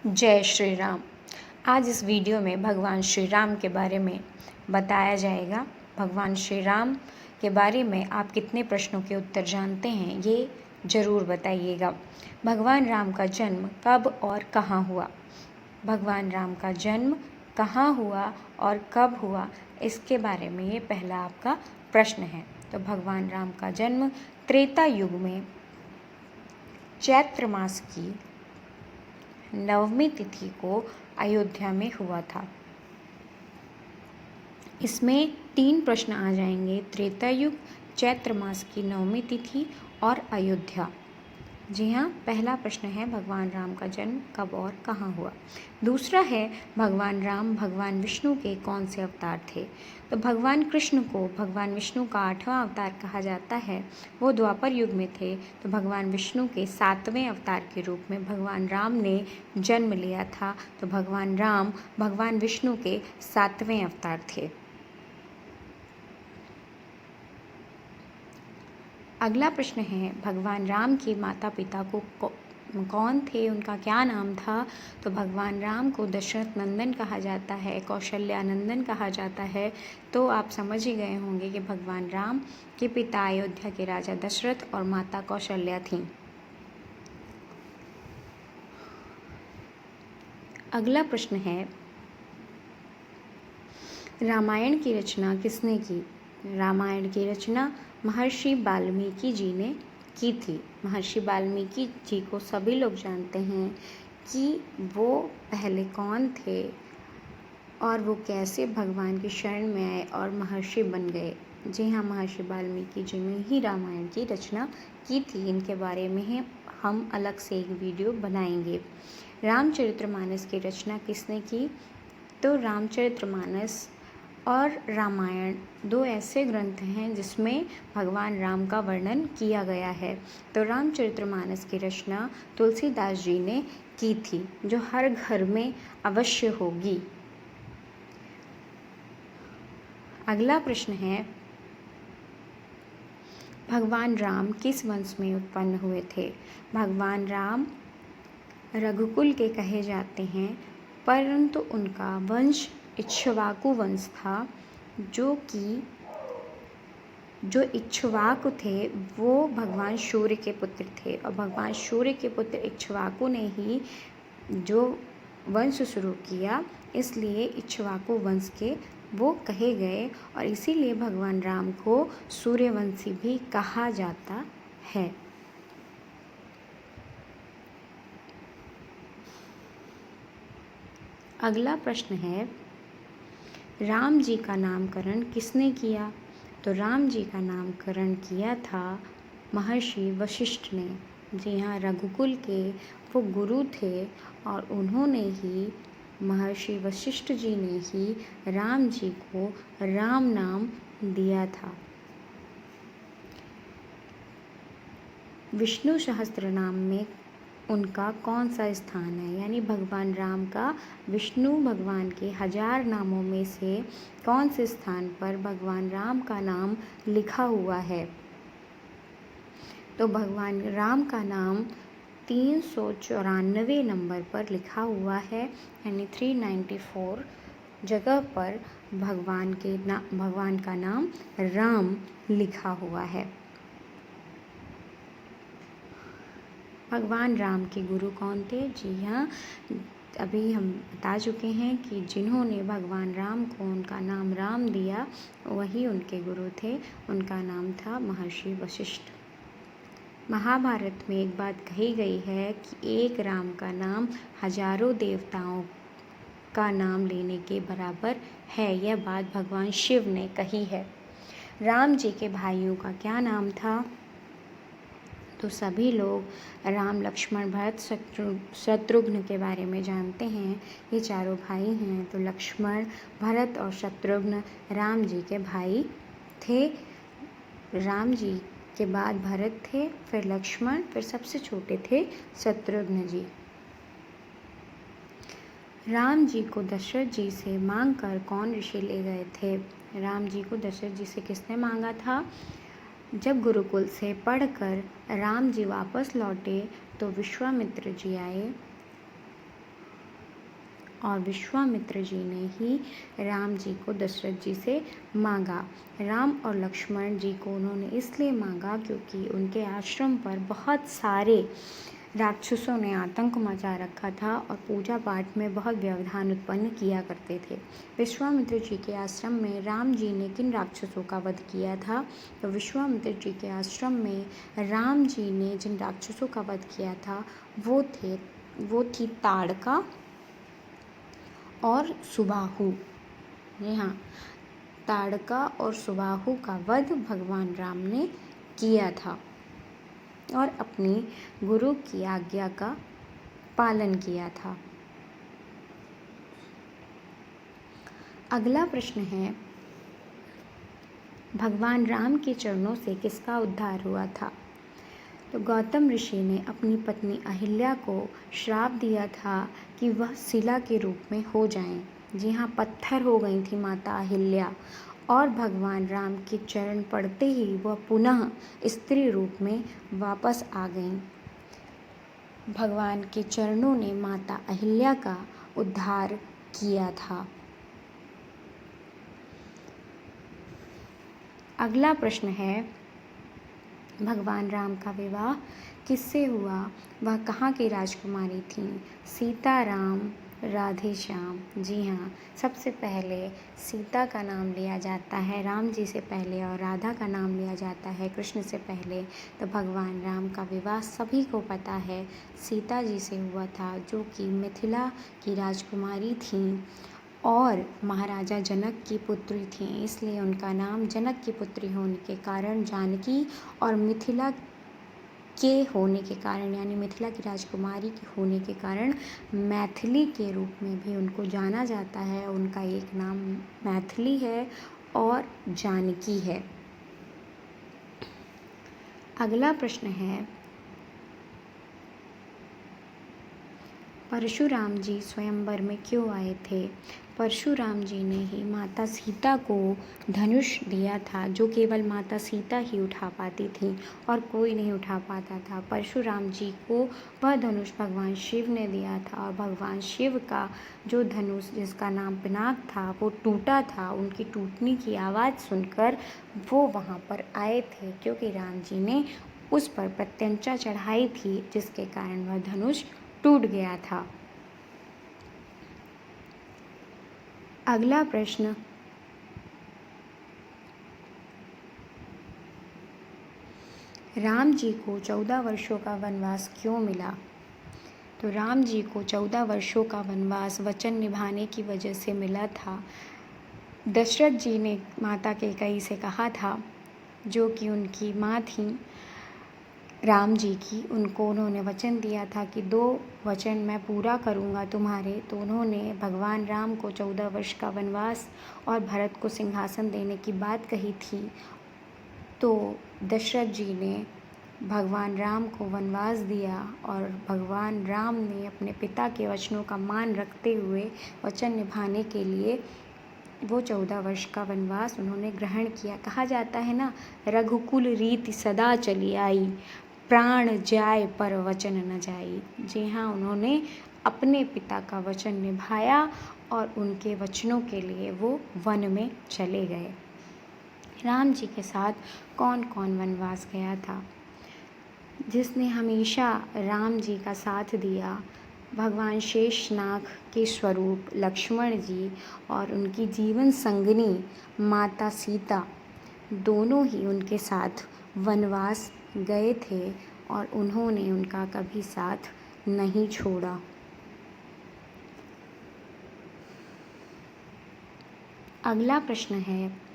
जय श्री राम। आज इस वीडियो में भगवान श्री राम के बारे में बताया जाएगा। भगवान श्री राम के बारे में आप कितने प्रश्नों के उत्तर जानते हैं, ये ज़रूर बताइएगा। भगवान राम का जन्म कब और कहाँ हुआ? भगवान राम का जन्म कहाँ हुआ और कब हुआ, इसके बारे में ये पहला आपका प्रश्न है। तो भगवान राम का जन्म त्रेता युग में चैत्र मास की नवमी तिथि को अयोध्या में हुआ था। इसमें 3 प्रश्न आ जाएंगे: त्रेता युग, चैत्र मास की नवमी तिथि और अयोध्या। जी हाँ, पहला प्रश्न है भगवान राम का जन्म कब और कहाँ हुआ। दूसरा है भगवान राम भगवान विष्णु के कौन से अवतार थे। तो भगवान कृष्ण को भगवान विष्णु का 8वां अवतार कहा जाता है। वो द्वापर युग में थे। तो भगवान विष्णु के 7वें अवतार के रूप में भगवान राम ने जन्म लिया था। तो भगवान राम भगवान विष्णु के 7वें अवतार थे। अगला प्रश्न है भगवान राम के माता पिता को कौन थे, उनका क्या नाम था। तो भगवान राम को दशरथ नंदन कहा जाता है, कौशल्या नंदन कहा जाता है। तो आप समझ ही गए होंगे कि भगवान राम के पिता अयोध्या के राजा दशरथ और माता कौशल्या थीं। अगला प्रश्न है रामायण की रचना किसने की। रामायण की रचना महर्षि वाल्मीकि जी ने की थी। महर्षि वाल्मीकि जी को सभी लोग जानते हैं कि वो पहले कौन थे और वो कैसे भगवान की शरण में आए और महर्षि बन गए। जी हाँ, महर्षि वाल्मीकि जी ने ही रामायण की रचना की थी। इनके बारे में हम अलग से एक वीडियो बनाएंगे। रामचरितमानस की रचना किसने की। तो रामचरितमानस और रामायण 2 ऐसे ग्रंथ हैं जिसमें भगवान राम का वर्णन किया गया है। तो रामचरितमानस की रचना तुलसीदास जी ने की थी, जो हर घर में अवश्य होगी। अगला प्रश्न है भगवान राम किस वंश में उत्पन्न हुए थे। भगवान राम रघुकुल के कहे जाते हैं, परंतु उनका वंश इक्ष्वाकु वंश था। जो इक्ष्वाकु थे वो भगवान सूर्य के पुत्र थे और भगवान सूर्य के पुत्र इक्ष्वाकु ने ही जो वंश शुरू किया, इसलिए इक्ष्वाकु वंश के वो कहे गए और इसीलिए भगवान राम को सूर्यवंशी भी कहा जाता है। अगला प्रश्न है राम जी का नामकरण किसने किया। तो राम जी का नामकरण किया था महर्षि वशिष्ठ ने। जी हाँ, रघुकुल के वो गुरु थे और उन्होंने ही महर्षि वशिष्ठ जी ने ही राम जी को राम नाम दिया था। विष्णु सहस्त्र नाम में उनका कौन सा स्थान है, यानी भगवान राम का विष्णु भगवान के 1000 नामों में से कौन से स्थान पर भगवान राम का नाम लिखा हुआ है। तो भगवान राम का नाम 394 नंबर पर लिखा हुआ है, यानी 394 जगह पर भगवान का नाम राम लिखा हुआ है। भगवान राम के गुरु कौन थे। जी हाँ, अभी हम बता चुके हैं कि जिन्होंने भगवान राम को उनका नाम राम दिया वही उनके गुरु थे। उनका नाम था महर्षि वशिष्ठ। महाभारत में एक बात कही गई है कि एक राम का नाम हजारों देवताओं का नाम लेने के बराबर है। यह बात भगवान शिव ने कही है। राम जी के भाइयों का क्या नाम था। तो सभी लोग राम लक्ष्मण भरत शत्रुघ्न के बारे में जानते हैं। ये चारों भाई हैं। तो लक्ष्मण भरत और शत्रुघ्न राम जी के भाई थे। राम जी के बाद भरत थे, फिर लक्ष्मण, फिर सबसे छोटे थे शत्रुघ्न जी। राम जी को दशरथ जी से मांग कर कौन ऋषि ले गए थे। राम जी को दशरथ जी से किसने मांगा था। जब गुरुकुल से पढ़कर राम जी वापस लौटे तो विश्वामित्र जी आए और विश्वामित्र जी ने ही राम जी को दशरथ जी से मांगा। राम और लक्ष्मण जी को उन्होंने इसलिए मांगा क्योंकि उनके आश्रम पर बहुत सारे राक्षसों ने आतंक मचा रखा था और पूजा पाठ में बहुत व्यवधान उत्पन्न किया करते थे। विश्वामित्र जी के आश्रम में राम जी ने किन राक्षसों का वध किया था? तो विश्वामित्र जी के आश्रम में राम जी ने जिन राक्षसों का वध किया था वो थी ताड़का और सुबाहु। जी हाँ, ताड़का और सुबाहु का वध भगवान राम ने किया था और अपनी गुरु की आज्ञा का पालन किया था। अगला प्रश्न है, भगवान राम के चरणों से किसका उद्धार हुआ था? तो गौतम ऋषि ने अपनी पत्नी अहिल्या को श्राप दिया था कि वह शिला के रूप में हो जाएं। जी हाँ, पत्थर हो गई थी माता अहिल्या और भगवान राम के चरण पड़ते ही वह पुनः स्त्री रूप में वापस आ गईं। भगवान के चरणों ने माता अहिल्या का उद्धार किया था। अगला प्रश्न है, भगवान राम का विवाह किससे हुआ? वह कहाँ की राजकुमारी थीं? सीता, राम, राधे श्याम। जी हाँ, सबसे पहले सीता का नाम लिया जाता है राम जी से पहले और राधा का नाम लिया जाता है कृष्ण से पहले। तो भगवान राम का विवाह सभी को पता है सीता जी से हुआ था, जो कि मिथिला की राजकुमारी थीं और महाराजा जनक की पुत्री थीं, इसलिए उनका नाम जनक की पुत्री होने के कारण जानकी और मिथिला के होने के कारण यानी मिथिला की राजकुमारी के होने के कारण मैथिली के रूप में भी उनको जाना जाता है। उनका एक नाम मैथिली है और जानकी है। अगला प्रश्न है, परशुराम जी स्वयंवर में क्यों आए थे? परशुराम जी ने ही माता सीता को धनुष दिया था, जो केवल माता सीता ही उठा पाती थी और कोई नहीं उठा पाता था। परशुराम जी को वह धनुष भगवान शिव ने दिया था और भगवान शिव का जो धनुष जिसका नाम पिनाक था वो टूटा था। उनकी टूटने की आवाज़ सुनकर वो वहाँ पर आए थे, क्योंकि राम जी ने उस पर प्रत्यंचा चढ़ाई थी, जिसके कारण वह धनुष टूट गया था। अगला प्रश्न, राम जी को 14 वर्षों का वनवास क्यों मिला? तो राम जी को 14 वर्षों का वनवास वचन निभाने की वजह से मिला था। दशरथ जी ने माता कैकेयी से कहा था, जो कि उनकी माँ थी राम जी की, उन्होंने वचन दिया था कि 2 वचन मैं पूरा करूँगा तुम्हारे। तो उन्होंने भगवान राम को 14 वर्ष का वनवास और भरत को सिंहासन देने की बात कही थी। तो दशरथ जी ने भगवान राम को वनवास दिया और भगवान राम ने अपने पिता के वचनों का मान रखते हुए वचन निभाने के लिए वो 14 वर्ष का वनवास उन्होंने ग्रहण किया। कहा जाता है ना, रघुकुल रीति सदा चली आई, प्राण जाए पर वचन न जाई। जी हाँ, उन्होंने अपने पिता का वचन निभाया और उनके वचनों के लिए वो वन में चले गए। राम जी के साथ कौन कौन वनवास गया था? जिसने हमेशा राम जी का साथ दिया, भगवान शेषनाग के स्वरूप लक्ष्मण जी और उनकी जीवन संगिनी माता सीता, दोनों ही उनके साथ वनवास गए थे और उन्होंने उनका कभी साथ नहीं छोड़ा। अगला प्रश्न है,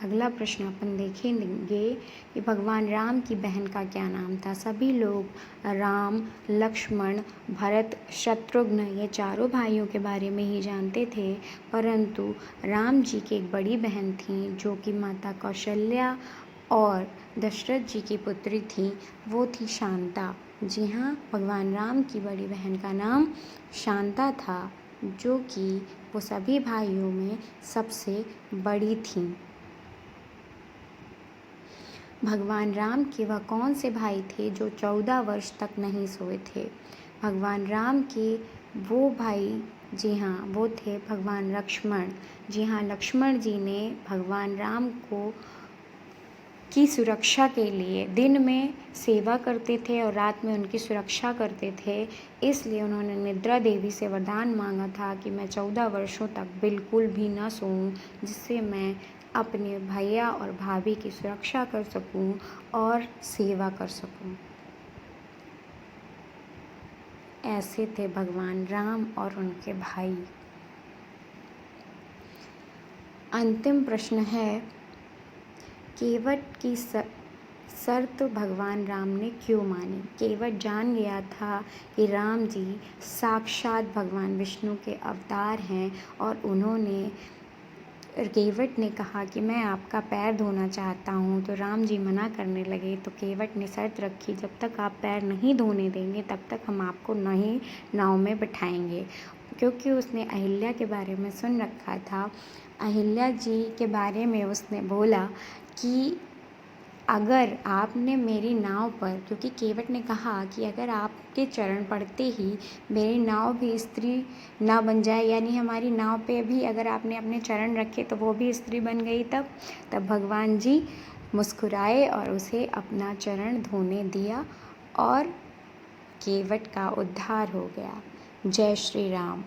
अगला प्रश्न अपन देखेंगे कि भगवान राम की बहन का क्या नाम था? सभी लोग राम, लक्ष्मण, भरत, शत्रुघ्न ये चारों भाइयों के बारे में ही जानते थे, परंतु राम जी की एक बड़ी बहन थी जो कि माता कौशल्या और दशरथ जी की पुत्री थी, वो थी शांता। जी हाँ, भगवान राम की बड़ी बहन का नाम शांता था, जो कि वो सभी भाइयों में सबसे बड़ी थी। भगवान राम के वह कौन से भाई थे जो 14 वर्ष तक नहीं सोए थे? भगवान राम के वो भाई, जी हाँ, वो थे भगवान लक्ष्मण। जी हाँ, लक्ष्मण जी ने भगवान राम को की सुरक्षा के लिए दिन में सेवा करते थे और रात में उनकी सुरक्षा करते थे। इसलिए उन्होंने निद्रा देवी से वरदान मांगा था कि मैं 14 वर्षों तक बिल्कुल भी ना सोऊं, जिससे मैं अपने भैया और भाभी की सुरक्षा कर सकूं और सेवा कर सकूं। ऐसे थे भगवान राम और उनके भाई। अंतिम प्रश्न है, केवट की शर्त भगवान राम ने क्यों मानी? केवट जान गया था कि राम जी साक्षात भगवान विष्णु के अवतार हैं और केवट ने कहा कि मैं आपका पैर धोना चाहता हूँ, तो राम जी मना करने लगे। तो केवट ने शर्त रखी, जब तक आप पैर नहीं धोने देंगे तब तक हम आपको नहीं नाव में बिठाएंगे, क्योंकि उसने अहिल्या के बारे में सुन रखा था। अहिल्या जी के बारे में उसने बोला कि अगर आपने मेरी नाव पर, क्योंकि केवट ने कहा कि अगर आपके चरण पड़ते ही मेरी नाव भी स्त्री ना बन जाए, यानी हमारी नाव पे भी अगर आपने अपने चरण रखे तो वो भी स्त्री बन गई, तब भगवान जी मुस्कुराए और उसे अपना चरण धोने दिया और केवट का उद्धार हो गया। जय श्री राम।